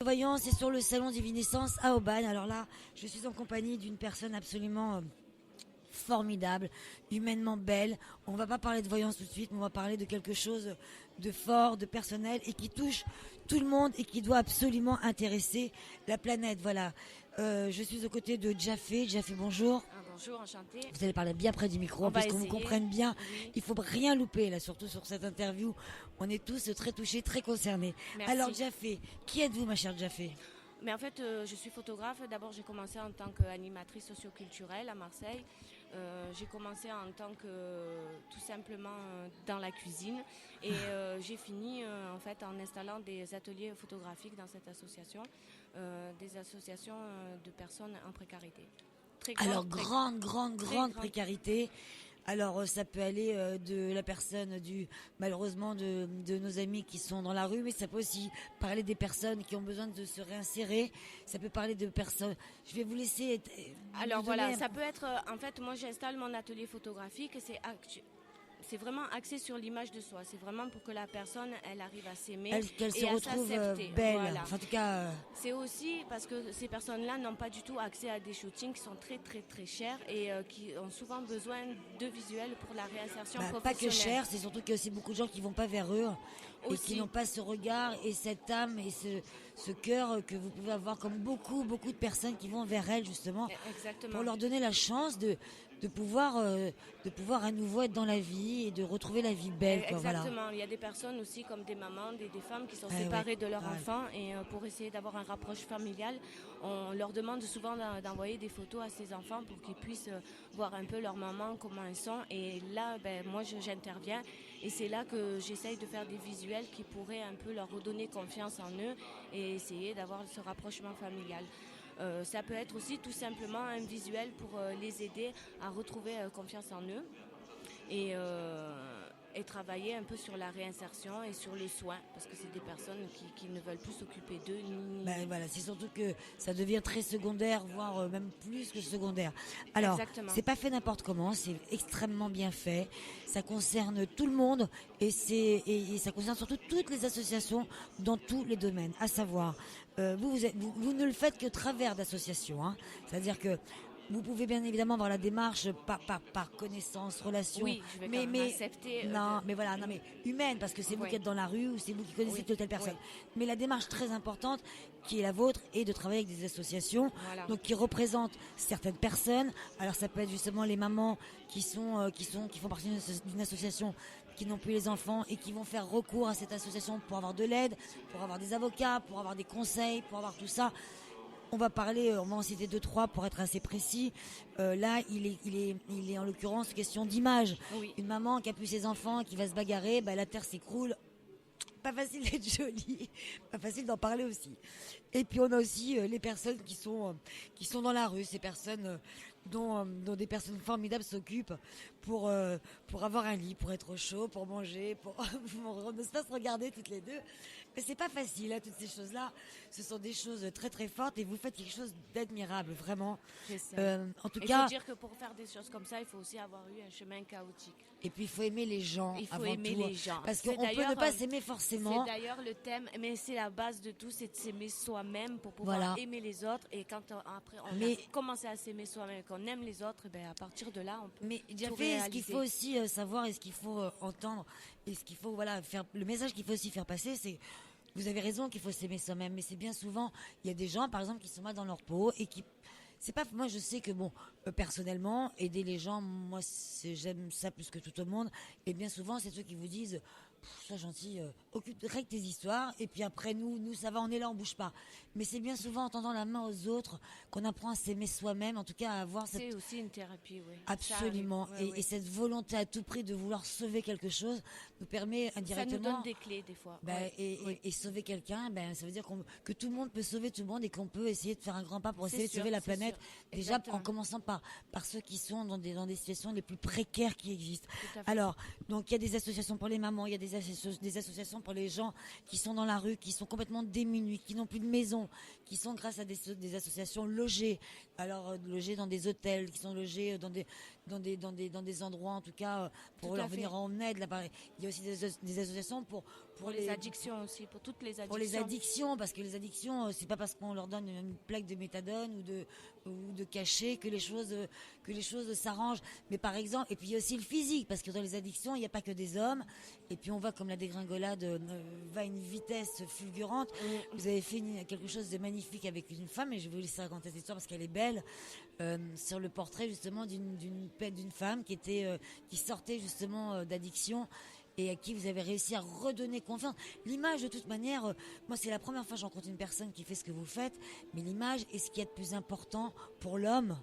Voyance c'est sur le salon Divinescence à Aubagne. Alors là, je suis en compagnie d'une personne absolument formidable, humainement belle. On va pas parler de voyance tout de suite, mais on va parler de quelque chose de fort, de personnel et qui touche tout le monde et qui doit absolument intéresser la planète. Voilà. Je suis aux côtés de Jaffé. Jaffé, bonjour. Bonjour, enchantée. Vous allez parler bien près du micro On parce va qu'on vous essayer. comprenne bien. Oui. Il faut rien louper là, surtout sur cette interview. On est tous très touchés, très concernés. Merci. Alors Jaffé, qui êtes-vous ma chère Jaffé? Mais en fait, je suis photographe. D'abord, j'ai commencé en tant qu'animatrice socioculturelle à Marseille. J'ai commencé en tant que tout simplement dans la cuisine et j'ai fini en fait en installant des ateliers photographiques dans cette association, des associations de personnes en précarité. Très grande précarité. Alors ça peut aller de la personne malheureusement de nos amis qui sont dans la rue, mais ça peut aussi parler des personnes qui ont besoin de se réinsérer. Ça peut parler de personnes. Je vais vous laisser. Alors voilà, ça peut être. En fait, moi j'installe mon atelier photographique. C'est vraiment axé sur l'image de soi. C'est vraiment pour que la personne, elle arrive à s'aimer qu'elle se et à retrouve s'accepter. belle. Voilà. Enfin, en tout cas. C'est aussi parce que ces personnes-là n'ont pas du tout accès à des shootings qui sont très chers et qui ont souvent besoin de visuels pour la réinsertion Pas professionnelle. que cher, c'est surtout qu'il y a aussi beaucoup de gens qui vont pas vers eux et Aussi. qui n'ont pas ce regard et cette âme et ce cœur que vous pouvez avoir comme beaucoup de personnes qui vont vers elles justement. Exactement. Pour leur donner la chance de pouvoir à nouveau être dans la vie et de retrouver la vie belle. Quoi, Exactement. voilà. Il y a des personnes aussi comme des mamans, des femmes qui sont Ouais. séparées de leurs Ouais. enfants et pour essayer d'avoir un rapproche familial, on leur demande souvent d'envoyer des photos à ces enfants pour qu'ils puissent voir un peu leur maman, comment elles sont. Et là, moi, j'interviens et c'est là que j'essaye de faire des visuels qui pourraient un peu leur redonner confiance en eux et essayer d'avoir ce rapprochement familial. Ça peut être aussi tout simplement un visuel pour les aider à retrouver confiance en eux et travailler un peu sur la réinsertion et sur le soin parce que c'est des personnes qui ne veulent plus s'occuper d'eux. Voilà, c'est surtout que ça devient très secondaire, voire même plus que secondaire. Alors, Exactement. c'est pas fait n'importe comment, c'est extrêmement bien fait. Ça concerne tout le monde et ça concerne surtout toutes les associations dans tous les domaines. À savoir, vous ne le faites que travers d'associations, hein. C'est-à-dire que vous pouvez bien évidemment avoir la démarche par connaissance, relation. Oui, je vais quand même accepter. Mais humaine, parce que c'est vous qui êtes dans la rue ou c'est vous qui connaissez telle personne. Oui. Mais la démarche très importante, qui est la vôtre, est de travailler avec des associations, donc qui représentent certaines personnes. Alors ça peut être justement les mamans qui font partie d'une association qui n'ont plus les enfants et qui vont faire recours à cette association pour avoir de l'aide, pour avoir des avocats, pour avoir des conseils, pour avoir tout ça. On va en citer 2-3 pour être assez précis. Là, il est en l'occurrence question d'image. Oui. Une maman qui a plus ses enfants, qui va se bagarrer, la terre s'écroule. Pas facile d'être jolie, pas facile d'en parler aussi. Et puis on a aussi les personnes qui sont dans la rue, ces personnes dont des personnes formidables s'occupent pour avoir un lit, pour être au chaud, pour manger, pour ne pas se regarder toutes les deux. Mais c'est pas facile, hein, toutes ces choses-là. Ce sont des choses très fortes et vous faites quelque chose d'admirable, vraiment. C'est ça. En tout Il cas, faut dire que pour faire des choses comme ça, il faut aussi avoir eu un chemin chaotique. et puis il faut aimer les gens. Il faut avant aimer tout, les gens. parce C'est qu'on peut d'ailleurs, ne pas s'aimer forcément. C'est d'ailleurs le thème, mais c'est la base de tout, c'est de s'aimer soi-même pour pouvoir aimer les autres. Et quand après on a commencé à s'aimer soi-même, qu'on aime les autres, à partir de là, on peut. Mais tout Jaffé, ce qu'il réaliser. faut aussi savoir et ce qu'il faut entendre et ce qu'il faut faire, le message qu'il faut aussi faire passer, c'est vous avez raison qu'il faut s'aimer soi-même, mais c'est bien souvent il y a des gens par exemple qui sont mal dans leur peau et qui c'est pas moi je sais que personnellement aider les gens moi j'aime ça plus que tout au monde et bien souvent c'est ceux qui vous disent sois gentil, règle tes histoires et puis après nous ça va, on est là, on bouge pas. Mais c'est bien souvent en tendant la main aux autres qu'on apprend à s'aimer soi-même, en tout cas à avoir C'est aussi une thérapie, oui. Absolument. Et cette volonté à tout prix de vouloir sauver quelque chose nous permet indirectement. Ça nous donne des clés des fois. Et sauver quelqu'un, ça veut dire que tout le monde peut sauver tout le monde et qu'on peut essayer de faire un grand pas pour essayer de sauver la planète. Déjà Exactement. en commençant par ceux qui sont dans des situations les plus précaires qui existent. Tout à fait. Alors, donc il y a des associations pour les mamans, il y a des associations pour les gens qui sont dans la rue, qui sont complètement démunis, qui n'ont plus de maison, qui sont grâce à des associations logées. Alors logées dans des hôtels, qui sont logées dans dans des endroits, en tout cas, pour Tout leur à fait. venir en aide. Là, il y a aussi des associations Pour les addictions aussi, pour toutes les addictions. pour les addictions, parce que les addictions, c'est pas parce qu'on leur donne une plaque de méthadone ou de cachet que les choses s'arrangent. Mais par exemple, et puis il y a aussi le physique, parce que dans les addictions, il n'y a pas que des hommes. Et puis on voit comme la dégringolade va à une vitesse fulgurante. Vous avez fait quelque chose de magnifique avec une femme, et je vais vous laisser raconter cette histoire parce qu'elle est belle. Sur le portrait justement d'une femme qui sortait justement d'addiction, et à qui vous avez réussi à redonner confiance. L'image, de toute manière, moi, c'est la première fois que je rencontre une personne qui fait ce que vous faites, mais l'image est ce qu'il y a de plus important pour l'homme.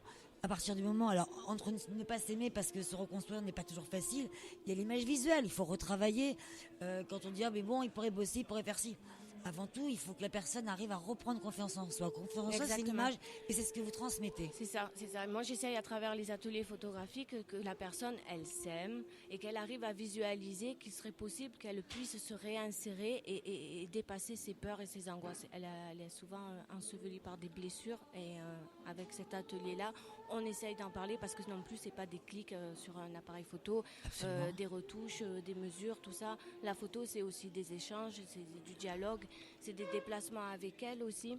À partir du moment, alors, entre ne pas s'aimer parce que se reconstruire n'est pas toujours facile, il y a l'image visuelle, il faut retravailler. Quand on dit, ah, mais bon, il pourrait bosser, il pourrait faire ci. Avant tout, il faut que la personne arrive à reprendre confiance en soi. Confiance en soi, c'est l'image, et c'est ce que vous transmettez. C'est ça. Moi, j'essaye à travers les ateliers photographiques que la personne, elle s'aime et qu'elle arrive à visualiser qu'il serait possible qu'elle puisse se réinsérer et dépasser ses peurs et ses angoisses. Elle est souvent ensevelie par des blessures, et avec cet atelier-là, on essaye d'en parler parce que non plus, c'est pas des clics sur un appareil photo, des retouches, des mesures, tout ça. La photo, c'est aussi des échanges, c'est du dialogue, c'est des déplacements avec elle aussi.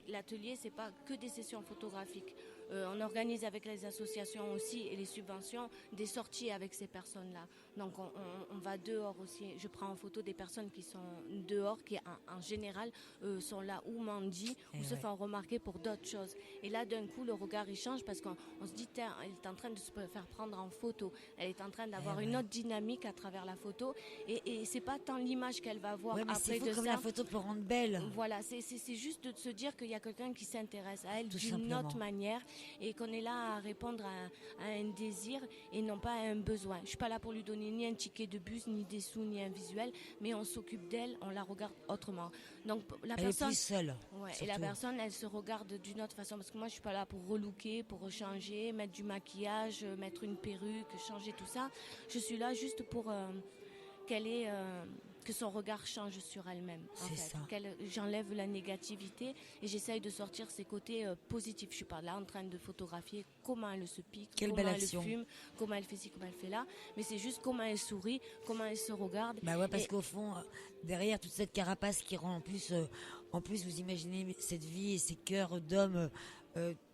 L'atelier, c'est pas que des sessions photographiques. On organise avec les associations aussi et les subventions des sorties avec ces personnes-là. Donc on va dehors aussi. Je prends en photo des personnes qui sont dehors, qui en général sont là ou mendient ou se font remarquer pour d'autres choses. Et là, d'un coup, le regard il change parce qu'on se dit, elle est en train de se faire prendre en photo. Elle est en train d'avoir une autre dynamique à travers la photo. Et c'est pas tant l'image qu'elle va voir mais après c'est fou comme la photo peut rendre belle. Voilà, c'est juste de se dire qu'il y a quelqu'un qui s'intéresse à elle d'une simplement. autre manière, et qu'on est là à répondre à un désir et non pas à un besoin. Je suis pas là pour lui donner ni un ticket de bus, ni des sous, ni un visuel, mais on s'occupe d'elle, on la regarde autrement. Donc la personne est plus seule. Ouais, et la personne, elle se regarde d'une autre façon, parce que moi je suis pas là pour relooker, pour changer, mettre du maquillage, mettre une perruque, changer tout ça. Je suis là juste pour que son regard change sur elle-même. C'est ça. J'enlève la négativité et j'essaye de sortir ses côtés positifs. Je suis pas là en train de photographier comment elle se pique, Quelle comment belle elle action. fume, comment elle fait ci, comment elle fait là. Mais c'est juste comment elle sourit, comment elle se regarde. Bah ouais, parce qu'au fond, derrière toute cette carapace qui rend en plus, vous imaginez cette vie et ces cœurs d'hommes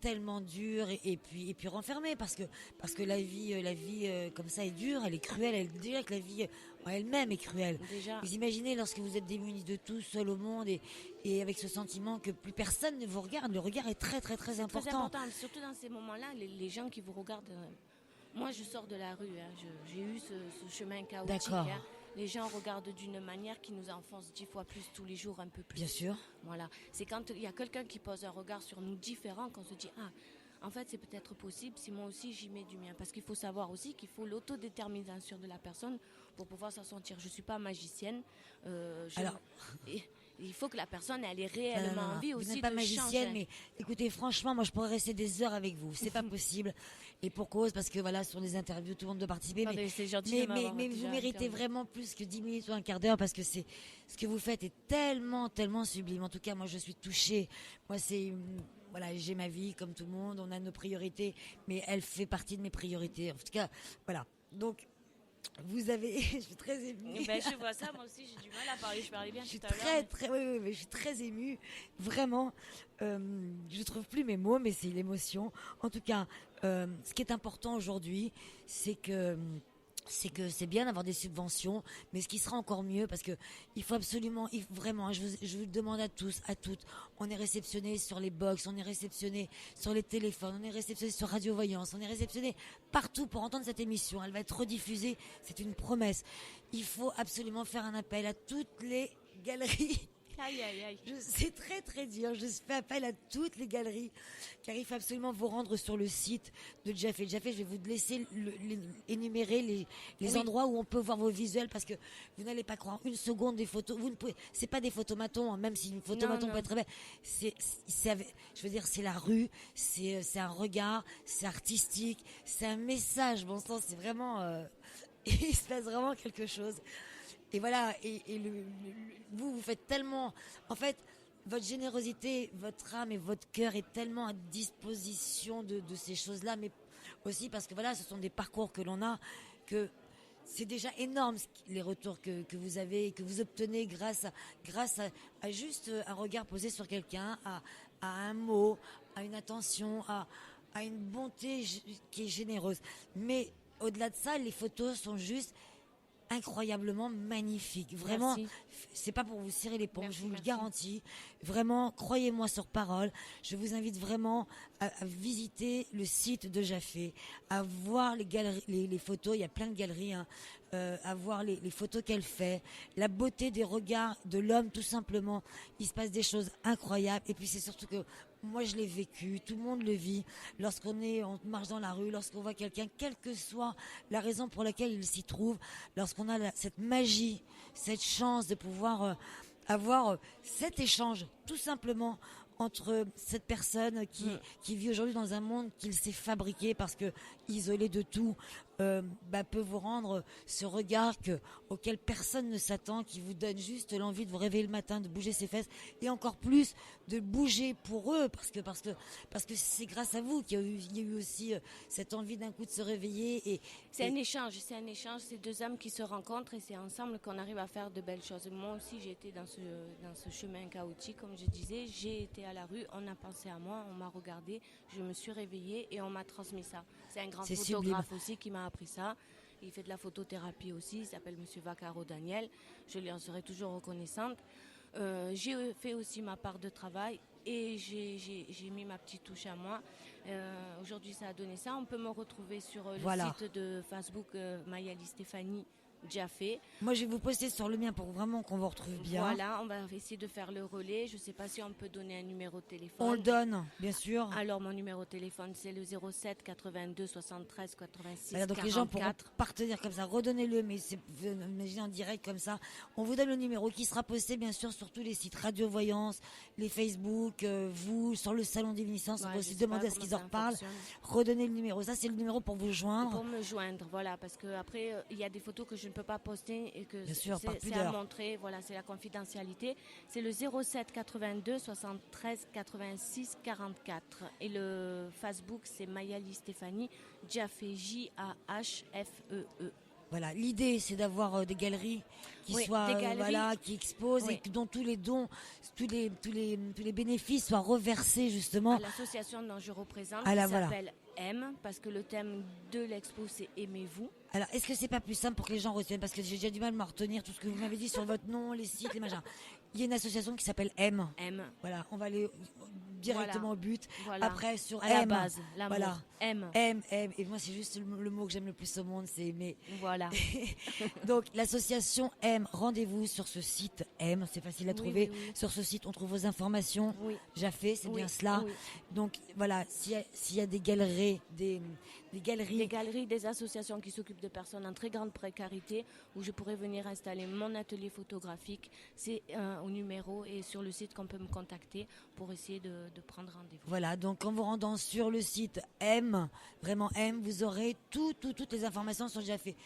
tellement durs et puis renfermés, parce que la vie comme ça est dure, elle est cruelle. Déjà que la vie en elle-même est cruelle. Déjà. Vous imaginez lorsque vous êtes démunis de tout, seul au monde, et avec ce sentiment que plus personne ne vous regarde. Le regard est très très très important. Très important, surtout dans ces moments-là, les gens qui vous regardent. Moi, je sors de la rue. J'ai eu ce chemin chaotique. D'accord. Les gens regardent d'une manière qui nous enfonce 10 fois plus tous les jours, un peu plus. Bien sûr. Voilà. C'est quand il y a quelqu'un qui pose un regard sur nous différent qu'on se dit, ah, en fait, c'est peut-être possible si moi aussi j'y mets du mien. Parce qu'il faut savoir aussi qu'il faut l'autodétermination de la personne pour pouvoir s'en sortir. Je ne suis pas magicienne. Alors... Il faut que la personne elle ait réellement envie aussi de changer. Vous n'êtes pas magicienne, mais écoutez, franchement, moi je pourrais rester des heures avec vous. C'est pas possible. Et pour cause, parce que voilà, sur des interviews, tout le monde doit participer. C'est gentil mais vous méritez vraiment plus que 10 minutes ou un quart d'heure, parce que ce que vous faites est tellement, tellement sublime. En tout cas, moi je suis touchée. Moi voilà, j'ai ma vie comme tout le monde, on a nos priorités, mais elle fait partie de mes priorités. En tout cas, voilà. Donc, je suis très émue. Je vois ça, moi aussi, j'ai du mal à parler. Je parlais bien je suis tout à l'heure. mais je suis très émue, vraiment. Je trouve plus mes mots, mais c'est l'émotion. En tout cas, ce qui est important aujourd'hui, c'est que c'est bien d'avoir des subventions, mais ce qui sera encore mieux, parce que il faut vraiment, je vous le demande à tous, à toutes, on est réceptionné sur les box, on est réceptionné sur les téléphones, on est réceptionné sur Radio Voyance, on est réceptionné partout pour entendre cette émission. Elle va être rediffusée, c'est une promesse. Il faut absolument faire un appel à toutes les galeries. Aïe, aïe, aïe. C'est très très dur. Je fais appel à toutes les galeries, car il faut absolument vous rendre sur le site de Jafé. Jafé, je vais vous laisser énumérer les endroits où on peut voir vos visuels, parce que vous n'allez pas croire une seconde des photos. Vous ne pouvez, c'est pas des photomatons, hein, même si une photomaton peut être très belle. Je veux dire, c'est la rue, c'est un regard, c'est artistique, c'est un message. Bon sang, c'est vraiment, il se passe vraiment quelque chose. Et voilà, vous faites tellement... En fait, votre générosité, votre âme et votre cœur est tellement à disposition de ces choses-là, mais aussi parce que voilà, ce sont des parcours que l'on a, que c'est déjà énorme les retours que vous avez, que vous obtenez grâce à juste un regard posé sur quelqu'un, à un mot, à une attention, à une bonté qui est généreuse. Mais au-delà de ça, les photos sont juste incroyablement magnifiques. Vraiment, Merci. c'est pas pour vous cirer les pompes, Merci, je vous le merci. garantis. Vraiment, croyez-moi sur parole. Je vous invite vraiment à visiter le site de Jaffé, à voir les galeries, les photos. Il y a plein de galeries, hein, à voir les photos qu'elle fait, la beauté des regards de l'homme, tout simplement. Il se passe des choses incroyables. Et puis c'est surtout que moi, je l'ai vécu, tout le monde le vit. On marche dans la rue, lorsqu'on voit quelqu'un, quelle que soit la raison pour laquelle il s'y trouve, lorsqu'on a cette magie, cette chance de pouvoir avoir cet échange, tout simplement, entre cette personne qui vit aujourd'hui dans un monde qu'il s'est fabriqué parce que isolé de tout, peut vous rendre ce regard auquel personne ne s'attend, qui vous donne juste l'envie de vous réveiller le matin, de bouger ses fesses et encore plus de bouger pour eux parce que c'est grâce à vous qu'il y a eu aussi cette envie d'un coup de se réveiller C'est un échange, c'est deux âmes qui se rencontrent et c'est ensemble qu'on arrive à faire de belles choses. Moi aussi, j'ai été dans ce chemin chaotique, comme je disais. J'ai été à la rue, on a pensé à moi, on m'a regardé, je me suis réveillée et on m'a transmis ça. C'est un grand photographe aussi qui m'a appris ça. Il fait de la photothérapie aussi, il s'appelle Monsieur Vaccaro Daniel. Je lui en serai toujours reconnaissante. J'ai fait aussi ma part de travail et j'ai mis ma petite touche à moi. Aujourd'hui, ça a donné ça. On peut me retrouver sur le site de Facebook Mayali Stéphanie Jaffé. Moi, je vais vous poster sur le mien pour vraiment qu'on vous retrouve bien. Voilà, on va essayer de faire le relais. Je ne sais pas si on peut donner un numéro de téléphone. On le donne, bien sûr. Alors, mon numéro de téléphone, c'est le 07 82 73 86 voilà, donc 44. les gens pourront partenir comme ça. Redonnez-le, mais imaginez en direct comme ça. On vous donne le numéro qui sera posté, bien sûr, sur tous les sites Radio Voyance, les Facebook, vous, sur le salon Diviniscence. On va aussi demander à ce qu'ils en reparlent. Redonnez le numéro. Ça, c'est le numéro pour vous joindre. Pour me joindre, voilà, parce qu'après, il y a des photos que je ne peux pas poster et que c'est à montrer. Voilà, c'est la confidentialité. C'est le 07 82 73 86 44. Et le Facebook, c'est Mayali Stéphanie Jaffé, J-A-H-F-E-E. Voilà, l'idée c'est d'avoir des galeries qui qui exposent et dont tous les dons, tous les bénéfices soient reversés justement à l'association dont je représente, qui s'appelle M, parce que le thème de l'expo c'est Aimez-vous. Alors, est-ce que c'est pas plus simple pour que les gens retiennent, parce que j'ai déjà du mal à me retenir tout ce que vous m'avez dit sur votre nom, les sites, les machins. Il y a une association qui s'appelle M. Voilà, on va aller directement au but. Voilà. Après, sur à M. la base, l'amour. Voilà. M. Et moi, c'est juste le mot que j'aime le plus au monde, c'est aimer. Voilà. Donc, l'association M, rendez-vous sur ce site M, c'est facile à trouver. Oui. Sur ce site, on trouve vos informations. Oui. Jaffé, c'est bien cela. Oui. Donc, voilà, s'il y a des galeries, des galeries, des associations qui s'occupent de personnes en très grande précarité, où je pourrais venir installer mon atelier photographique, c'est au numéro et sur le site qu'on peut me contacter pour essayer de prendre rendez-vous. Voilà, donc en vous rendant sur le site M, vraiment M, vous aurez toutes les informations sur Jaffé.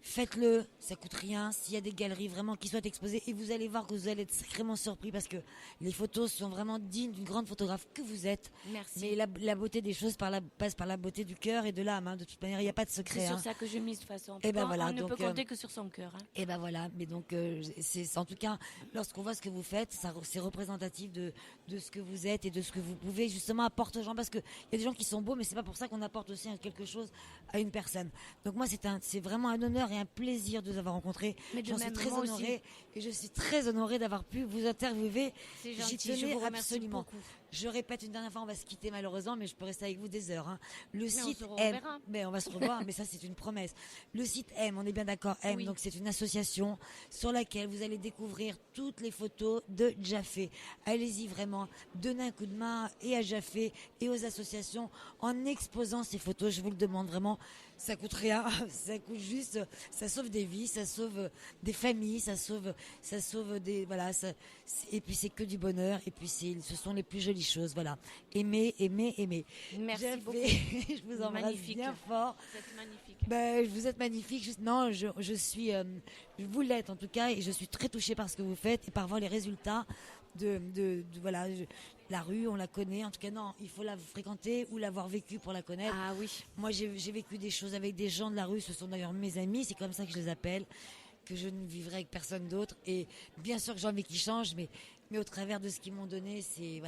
Faites-le, ça coûte rien. S'il y a des galeries vraiment qui soient exposées, et vous allez voir que vous allez être sacrément surpris parce que les photos sont vraiment dignes d'une grande photographe que vous êtes. Merci. Mais la beauté des choses passe par la beauté du cœur et de l'âme. Hein. De toute manière, il n'y a pas de secret. C'est sur ça que je mise de toute façon. Et ben voilà, on ne peut compter que sur son cœur. Hein. Et ben voilà, mais donc c'est en tout cas, lorsqu'on voit ce que vous faites, c'est représentatif de ce que vous êtes et de ce que vous pouvez justement apporter aux gens, parce que il y a des gens qui sont beaux, mais c'est pas pour ça qu'on apporte aussi quelque chose à une personne. Donc moi, c'est vraiment un honneur et un plaisir de vous avoir rencontré. J'en suis très honorée et je suis très honorée d'avoir pu vous interviewer. C'est gentil, j'y tenais absolument. Beaucoup. Je répète une dernière fois, on va se quitter malheureusement, mais je peux rester avec vous des heures. Hein. Le site M, mais on va se revoir, mais ça c'est une promesse. Le site M, on est bien d'accord, M, oui. Donc c'est une association sur laquelle vous allez découvrir toutes les photos de Jaffé. Allez-y vraiment, donnez un coup de main et à Jaffé et aux associations en exposant ces photos. Je vous le demande vraiment. Ça coûte rien, ça coûte juste, ça sauve des vies, ça sauve des familles, ça sauve des, voilà, et puis c'est que du bonheur, et puis ce sont les plus jolies choses, voilà. Aimer. Merci beaucoup. Je vous embrasse magnifique. Bien fort. Vous êtes magnifique. Vous êtes magnifique. Je vous l'êtes en tout cas, et je suis très touchée par ce que vous faites et par voir les résultats voilà. la rue, on la connaît. En tout cas, non, il faut la fréquenter ou l'avoir vécue pour la connaître. Ah oui. Moi, j'ai vécu des choses avec des gens de la rue. Ce sont d'ailleurs mes amis. C'est comme ça que je les appelle. Que je ne vivrai avec personne d'autre. Et bien sûr que j'ai envie qu'ils changent, mais au travers de ce qu'ils m'ont donné, c'est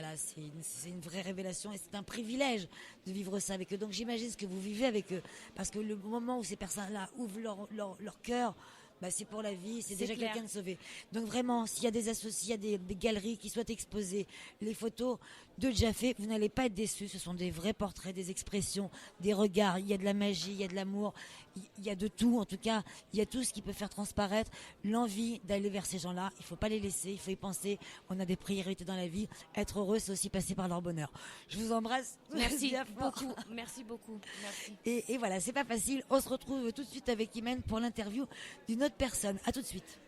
une vraie révélation et c'est un privilège de vivre ça avec eux. Donc j'imagine ce que vous vivez avec eux, parce que le moment où ces personnes-là ouvrent leur cœur, bah, c'est pour la vie, c'est déjà clair. quelqu'un de sauvé. Donc vraiment, s'il y a des associés, il y a des galeries qui souhaitent exposer les photos de Jafé, vous n'allez pas être déçus. Ce sont des vrais portraits, des expressions, des regards. Il y a de la magie, il y a de l'amour, il y a de tout. En tout cas, il y a tout ce qui peut faire transparaître l'envie d'aller vers ces gens-là. Il ne faut pas les laisser, il faut y penser. On a des priorités dans la vie. Être heureux, c'est aussi passer par leur bonheur. Je vous embrasse. Merci beaucoup. Merci beaucoup. Merci. Et voilà, c'est pas facile. On se retrouve tout de suite avec Imen pour l'interview d'une autre personne. À tout de suite.